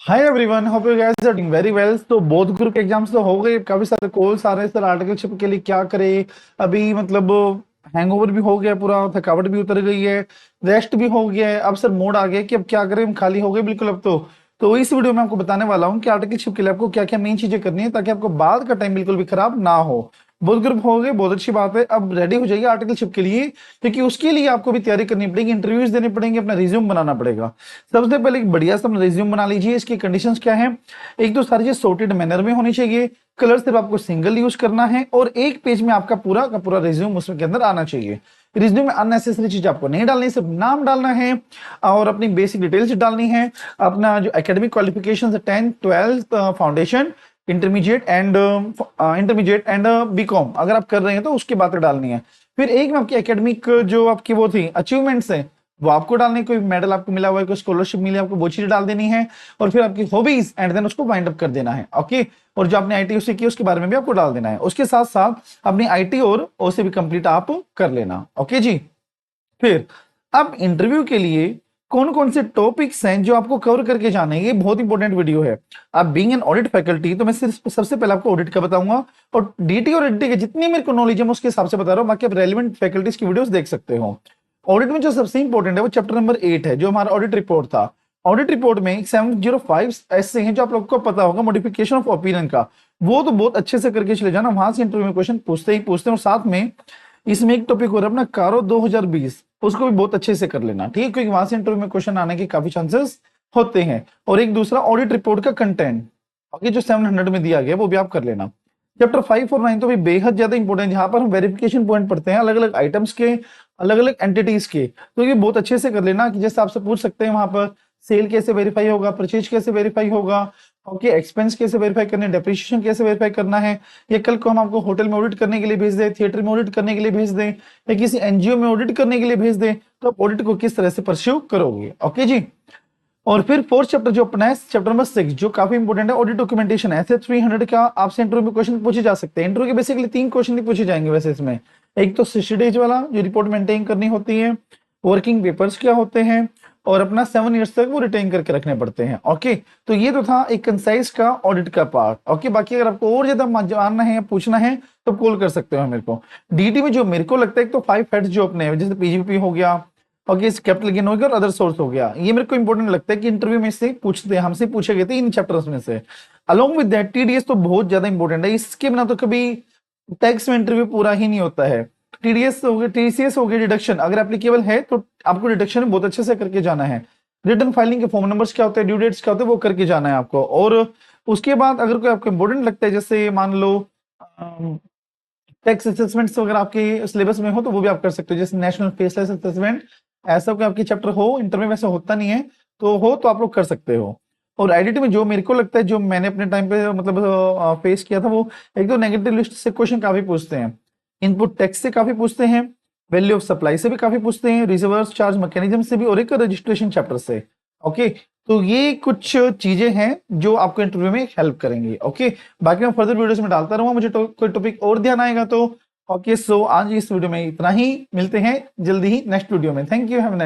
Hi everyone, hope you guys are doing very well. तो both group के exams तो हो गए, काफी सारे कॉल्स आ रहे हैं सर आर्टिकलशिप के लिए क्या करें। अभी मतलब हैंगओवर भी हो गया, पूरा थकावट भी उतर गई है, रेस्ट भी हो गया है। अब सर मूड आ गया कि अब क्या करें, हम खाली हो गए बिल्कुल। अब तो इस वीडियो में आपको बताने वाला हूँ कि आर्टिकलशिप के लिए आपको क्या क्या मेन चीजें करनी है ताकि आपको बाद का टाइम बिल्कुल भी खराब ना हो। बोथ ग्रुप हो गए, बहुत अच्छी बात है। अब रेडी हो जाइए आर्टिकलशिप के लिए, क्योंकि उसके लिए आपको भी तैयारी करनी पड़ेगी, इंटरव्यूज देने पड़ेंगे, अपना रिज्यूम बनाना पड़ेगा। सबसे पहले एक बढ़िया सा रिज्यूम बना लीजिए। इसकी कंडीशंस क्या है? एक तो सारी चीज सॉर्टेड मैनर में होनी चाहिए, कलर सिर्फ आपको सिंगल यूज करना है, और एक पेज में आपका पूरा का पूरा रिज्यूम उसके अंदर आना चाहिए। रिज्यूम में अननेसेसरी चीज आपको नहीं डालनी, सिर्फ नाम डालना है और अपनी बेसिक डिटेल्स डालनी है। अपना जो एकेडमिक क्वालिफिकेशन है, 10th 12th foundation, intermediate and BCom अगर आप कर रहे हैं तो उसकी बातें डालनी है। फिर एक में आपकी एकेडमिक जो आपकी वो थी अचीवमेंट्स है वो आपको डालने, कोई मेडल आपको मिला हुआ है, कोई स्कॉलरशिप मिली, आपको वो चीज डाल देनी है। और फिर आपकी हॉबीज एंड देन उसको वाइंड अप कर देना है। ओके। और जो आपने आईटी ओसी की उसके बारे में भी आपको डाल देना है। उसके साथ साथ अपनी आईटी और ओसी भी कंप्लीट आप कर लेना। ओके जी। फिर अब इंटरव्यू के लिए कौन कौन से टॉपिक्स हैं जो आपको कवर करके जाने हैं, ये बहुत इंपॉर्टेंट वीडियो है। आप बीइंग एन ऑडिट फैकल्टी तो मैं सिर्फ सबसे पहले आपको ऑडिट का बताऊंगा, और डीटी और एडीटी के जितनी मेरे को नॉलेज है मैं उसके हिसाब से बता रहा हूँ। बाकी आप रेलिवेंट फैकल्टीज की वीडियोस देख सकते हो। ऑडिट में जो सबसे इंपॉर्टेंट है वो चैप्टर नंबर 8 है, जो हमारा ऑडिट रिपोर्ट था। ऑडिट रिपोर्ट में 705 ऐसे हैं जो आप लोग को पता होगा, मॉडिफिकेशन ऑफ ओपिनियन का। वो तो बहुत अच्छे से करके चले जाना, वहां से इंटरव्यू में क्वेश्चन पूछते ही पूछते हैं। और साथ में इसमें एक टॉपिक हो रहा है अपना कारो 2020, उसको भी बहुत अच्छे से कर लेना, ठीक है, क्योंकि वहां से इंटरव्यू में क्वेश्चन आने के काफी चांसेस होते हैं। और एक दूसरा ऑडिट रिपोर्ट का कंटेंट, बाकी जो 700 में दिया गया वो भी आप कर लेना। चैप्टर 5 और 9 तो भी बेहद ज्यादा इंपॉर्टेंट, जहां पर हम वेरिफिकेशन पॉइंट पढ़ते हैं अलग अलग आइटम्स के, अलग अलग एंटिटीज के। तो ये बहुत अच्छे से कर लेना कि जैसे आपसे पूछ सकते हैं वहां पर सेल कैसे वेरीफाई होगा, परचेज कैसे वेरीफाई होगा, ओके, एक्सपेंस कैसे वेरीफाई करने, डेप्रिसिएशन कैसे वेरीफाई करना है। ये कल को हम आपको होटल में ऑडिट करने के लिए भेज दें, थिएटर में ऑडिट करने के लिए भेज दें, या किसी एनजीओ में ऑडिट करने के लिए भेज दें, तो आप ऑडिट को किस तरह से परस्यू करोगे। ओके जी। और फिर फोर्थ चैप्टर जो अपना है, चैप्टर नंबर 6, जो काफी इंपॉर्टेंट है, ऑडिट डॉक्यूमेंटेशन। ऐसे 300 का आपसे इंटरव्यू में क्वेश्चन पूछे जा सकते हैं। इंटरव्यू के बेसिकली 3 क्वेश्चन ही पूछे जाएंगे वैसे इसमें। एक तो 60 डेज वाला जो रिपोर्ट मेंटेन करनी होती है, वर्किंग पेपर्स क्या होते हैं, और अपना 7 ईयर्स तक वो रिटेन करके रखने पड़ते हैं। ओके। तो ये तो था एक कंसाइज का ऑडिट का पार्ट। ओके। बाकी अगर आपको और ज्यादा जानना है या पूछना है तो कॉल कर सकते हो मेरे को। डीटी में जो मेरे को लगता है, एक तो 5 हेड्स जो अपने जैसे पीजीपी हो गया, ओके, कैपिटल गेन हो गया और अदर सोर्स हो गया, ये मेरे को इंपॉर्टेंट लगता है कि इंटरव्यू में से पूछते हैं, हमसे पूछे गए थे इन चैप्टर्स में से। अलोंग विद दैट टीडीएस तो बहुत ज्यादा इंपॉर्टेंट है, इसके बिना तो कभी टैक्स में इंटरव्यू पूरा ही नहीं होता है। टीडीएस हो गया, टीसीएस हो गया, डिडक्शन अगर एप्लीकेबल है तो आपको डिडक्शन बहुत अच्छे से करके जाना है। रिटर्न फाइलिंग के फॉर्म नंबर्स क्या होते हैं, ड्यू डेट्स क्या होते हैं, वो करके जाना है आपको। और उसके बाद अगर कोई आपको इंपॉर्टेंट लगता है, जैसे मान लो टैक्स असेसमेंट्स अगर आपके सिलेबस में हो तो वो भी आप कर सकते हो, जैसे नेशनल फेसलेस असेसमेंट, ऐसा कोई आपके चैप्टर हो, इंटर में वैसे होता नहीं है, तो हो तो आप लोग कर सकते हो। और आईडीटी में जो मेरे को लगता है, जो मैंने अपने टाइम पे मतलब फेस किया था, वो एक तो नेगेटिव लिस्ट से क्वेश्चन काफी पूछते हैं, इनपुट टैक्स से काफी पूछते हैं, वैल्यू ऑफ सप्लाई से भी काफी पूछते हैं, रिजर्व चार्ज मैकेनिज्म से भी, और एक रजिस्ट्रेशन चैप्टर से। ओके। तो ये कुछ चीजें हैं जो आपको इंटरव्यू में हेल्प करेंगी। ओके। बाकी मैं फर्दर वीडियोस में डालता रहूंगा, मुझे कोई टॉपिक और ध्यान आएगा तो। ओके। सो आज इस वीडियो में इतना ही, मिलते हैं जल्दी ही नेक्स्ट वीडियो में। Thank you, have a nice